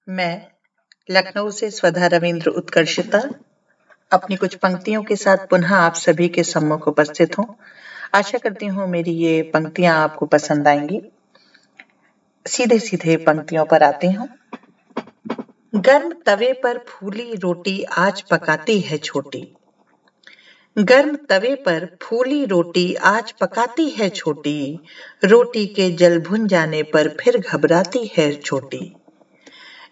मैं लखनऊ से स्वधा रवींद्र उत्कर्षिता अपनी कुछ पंक्तियों के साथ पुनः आप सभी के सम्मुख उपस्थित हूँ। आशा करती हूँ मेरी ये पंक्तियां आपको पसंद आएंगी। सीधे सीधे पंक्तियों पर आती हूँ। गर्म तवे पर फूली रोटी आज पकाती है छोटी। गर्म तवे पर फूली रोटी आज पकाती है छोटी। रोटी के जल भुन जाने पर फिर घबराती है छोटी।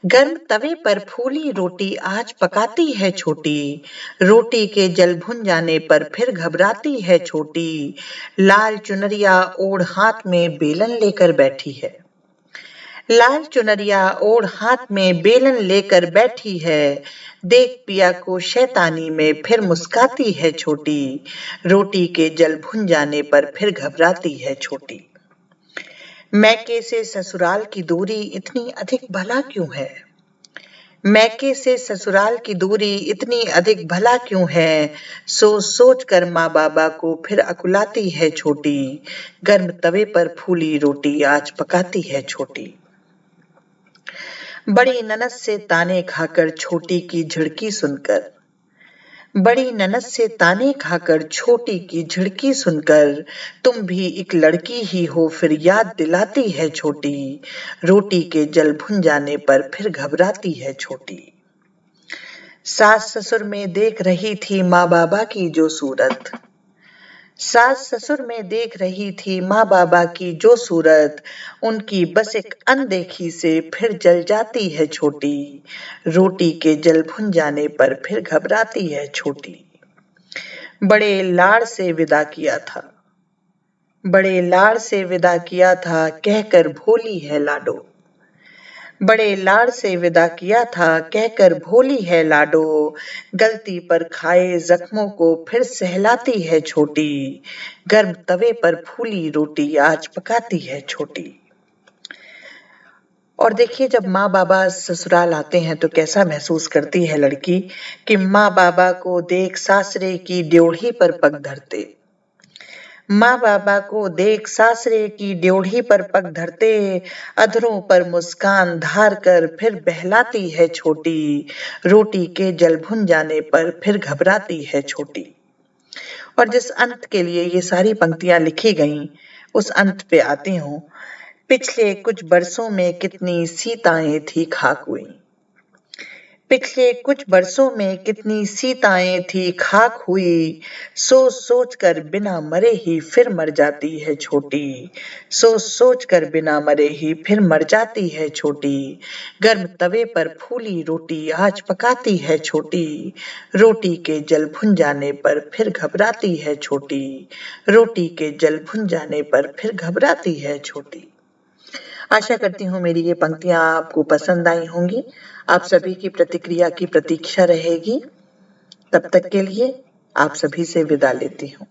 गर्म तवे पर फूली रोटी आज पकाती है छोटी। रोटी के जल भुन जाने पर फिर घबराती है छोटी। लाल चुनरिया ओढ़ हाथ में बेलन लेकर बैठी है। लाल चुनरिया ओढ़ हाथ में बेलन लेकर बैठी है। देख पिया को शैतानी में फिर मुस्काती है छोटी। रोटी के जल भुन जाने पर फिर घबराती है छोटी। मैके से ससुराल की दूरी इतनी अधिक भला क्यों है। मैके से ससुराल की दूरी इतनी अधिक भला क्यों है। सोच सोच कर माँ बाबा को फिर अकुलाती है छोटी। गर्म तवे पर फूली रोटी आज पकाती है छोटी। बड़ी ननद से ताने खाकर छोटी की झिड़की सुनकर। बड़ी ननद से ताने खाकर छोटी की झिड़की सुनकर तुम भी एक लड़की ही हो फिर याद दिलाती है छोटी। रोटी के जल भुन जाने पर फिर घबराती है छोटी। सास ससुर में देख रही थी माँ बाबा की जो सूरत। सास ससुर में देख रही थी माँ बाबा की जो सूरत। उनकी बस एक अनदेखी से फिर जल जाती है छोटी। रोटी के जल भुन जाने पर फिर घबराती है छोटी। बड़े लाड़ से विदा किया था। बड़े लाड़ से विदा किया था कहकर भोली है लाडो। बड़े लाड़ से विदा किया था कहकर भोली है लाडो। गलती पर खाए जख्मों को फिर सहलाती है छोटी। गर्म तवे पर फूली रोटी आज पकाती है छोटी। और देखिए, जब माँ बाबा ससुराल आते हैं तो कैसा महसूस करती है लड़की कि माँ बाबा को देख सासरे की ड्योढ़ी पर पग धरते। माँ बाबा को देख सासरे की ड्योढ़ी पर पग धरते। अधरों पर मुस्कान धार कर फिर बहलाती है छोटी। रोटी के जल भुन जाने पर फिर घबराती है छोटी। और जिस अंत के लिए ये सारी पंक्तियां लिखी गईं, उस अंत पे आती हूँ। पिछले कुछ बरसों में कितनी सीताएं थी खाक हुई। पिछले कुछ बरसों में कितनी सीताएं थी खाक हुई। सोच सोच कर बिना मरे ही फिर मर जाती है छोटी। सोच सोच कर बिना मरे ही फिर मर जाती है छोटी। गर्म तवे पर फूली रोटी आज पकाती है छोटी। रोटी के जल भुन जाने पर फिर घबराती है छोटी। रोटी के जल भुन जाने पर फिर घबराती है छोटी। आशा करती हूँ मेरी ये पंक्तियां आपको पसंद आई होंगी। आप सभी की प्रतिक्रिया की प्रतीक्षा रहेगी। तब तक के लिए आप सभी से विदा लेती हूँ।